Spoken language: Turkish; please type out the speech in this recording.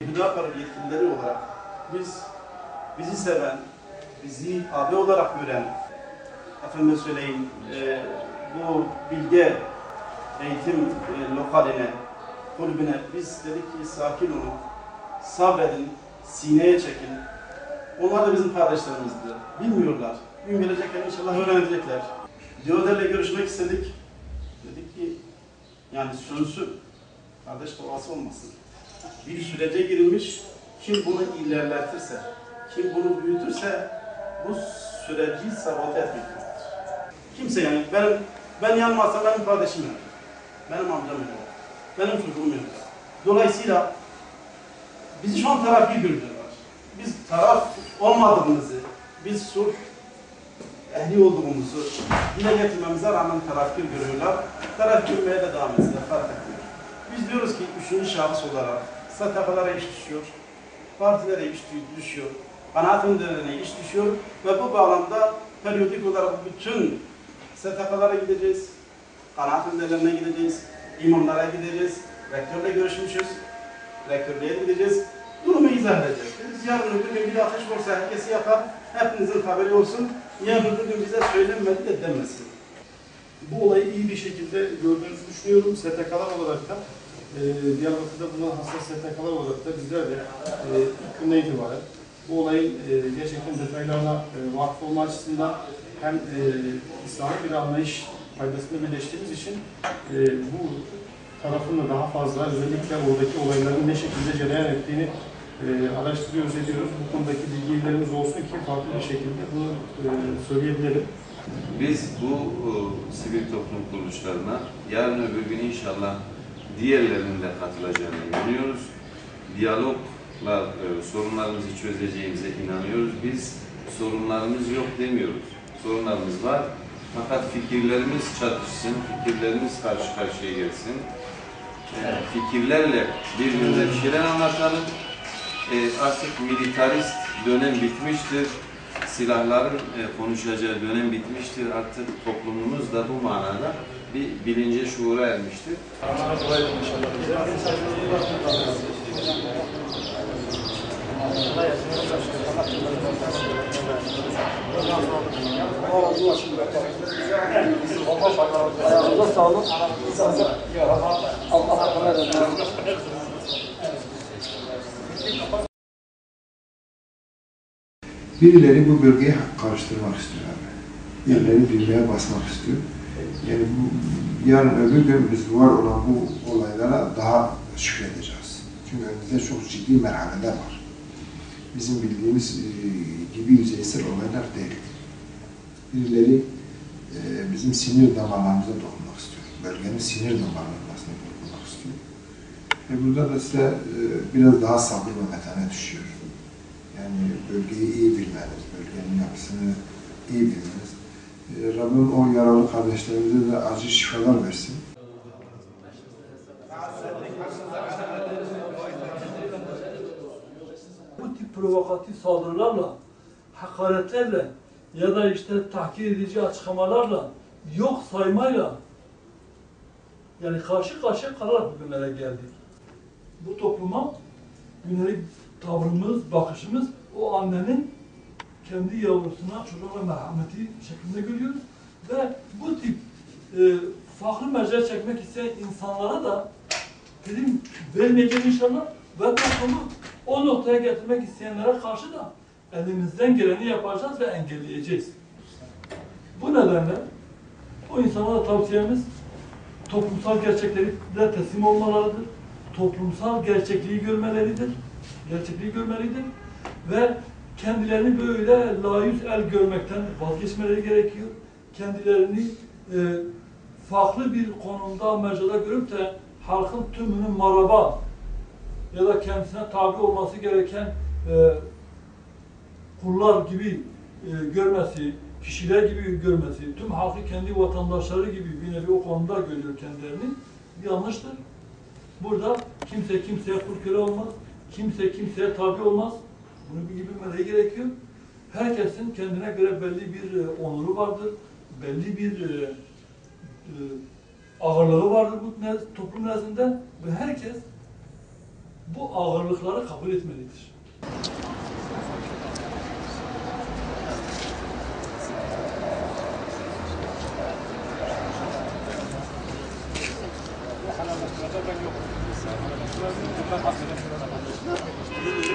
Hüdapar yetkilileri olarak bizi seven, bizi abi olarak gören, efendim söyleyeyim, bu bilge eğitim lokaline, kulübüne biz dedik ki sakin olun, sabredin, sineye çekin. Onlar da bizim kardeşlerimizdi. Bilmiyorlar. Gün gelecekler inşallah öğrenecekler. Diyoder'le görüşmek istedik. Dedik ki yani sönsün. Kardeş doğası olmasın. Bir sürece girilmiş. Kim bunu ilerletirse, kim bunu büyütürse bu süreci sabote etmektedir. Kimse yani ben yanmazsam benim kardeşim yanır. Benim amcam yanır. Benim çocuğum yanır. Dolayısıyla bizi şu an tarafı görüyorlar. Biz taraf olmadığımızı, biz sulh ehli olduğumuzu dile getirmemize rağmen tarafkir görüyorlar. Taraf görmeye de devam etsinler, fark etmiyor. Biz diyoruz ki üçüncü şahıs olarak STK'lara iş düşüyor, partilere iş düşüyor, kanaat önderlerine iş düşüyor ve bu bağlamda periyodik olarak bütün STK'lara gideceğiz, kanaat önderlerine gideceğiz, imamlara gideceğiz, rektörle görüşmüşüz, rektörlüğe gideceğiz, durumu izah edeceğiz. Biz yarın öbür gün bir ateş olsa herkesi yakar, hepinizin haberi olsun, yarın öbür gün bize söylenmedi de demesin. Bu olayı iyi bir şekilde gördüğünüzü düşünüyorum. STK'lar olarak da Diyarbakır'da bulunan hassas STK'lar olarak da bizler de ilk günden itibaren bu olayın gerçekten detaylarına vakıf olma açısından hem İslami bir anlayış faydasını birleştiğimiz için bu tarafın da daha fazla özellikle oradaki olayların ne şekilde cereyan ettiğini araştırıyoruz, ediyoruz. Bu konudaki bilgilerimiz olsun ki farklı bir şekilde bunu söyleyebilirim. Biz bu sivil toplum kuruluşlarına yarın öbür gün inşallah diğerlerinin de katılacağına inanıyoruz. Diyalogla sorunlarımızı çözeceğimize inanıyoruz. Biz sorunlarımız yok demiyoruz. Sorunlarımız var. Fakat fikirlerimiz çatışsın, fikirlerimiz karşı karşıya gelsin. Fikirlerle birbirimize bir şeyler anlatalım. Artık militarist dönem bitmiştir. Silahların konuşacağı dönem bitmiştir. Artık toplumumuz da bu manada bir bilince, şuura ermiştir. Ayağınıza sağlık. Allah hakkına versin. Birileri bu bölgeyi karıştırmak istiyor abi. Birileri düğmeye basmak istiyor. Yani bu, yarın öbür gün biz var olan bu olaylara daha şükredeceğiz. Çünkü önümüzde çok ciddi merhaleler var. Bizim bildiğimiz gibi yüzeysel olaylar değil. Birileri bizim sinir damarlarımıza dokunmak istiyor. Bölgenin sinir damarlarına dokunmak istiyor. Ve burada da size biraz daha sabır ve metane düşüyor. Yani bölgeyi iyi bilmeniz, bölgenin yapısını iyi bilmeniz. Rabbim o yaralı kardeşlerimize de acil şifalar versin. Bu tip provokatif saldırılarla, hakaretlerle ya da işte tahkir edici açıklamalarla, yok saymayla yani karşı karşıya kalarak bugünlere geldik. Bu topluma yönelik tavrımız, bakışımız o annenin kendi yavrusuna, çocuğuna merhameti şeklinde görüyoruz. Ve bu tip farklı mecra çekmek isteyen insanlara da prim vermeyeceğiz inşallah ve toplumu o noktaya getirmek isteyenlere karşı da elimizden geleni yapacağız ve engelleyeceğiz. Bu nedenle o insanlara tavsiyemiz toplumsal gerçekleri de teslim olmalarıdır. Toplumsal gerçekliği görmeleridir. Gerçekliği görmelidir ve kendilerini böyle layüz el görmekten vazgeçmeleri gerekiyor. Kendilerini farklı bir konumda, mecrada görüp de halkın tümünün maraba ya da kendisine tabi olması gereken kullar gibi görmesi, kişiler gibi görmesi, tüm halkı kendi vatandaşları gibi bir nevi o konuda görüyor kendilerini, yanlıştır. Burada kimse kimseye kul köle olmaz, kimse kimseye tabi olmaz. Bunu bilmeleri gerekiyor. Herkesin kendine göre belli bir onuru vardır, belli bir ağırlığı vardır bu toplum nezdinde ve herkes bu ağırlıkları kabul etmelidir. Yok.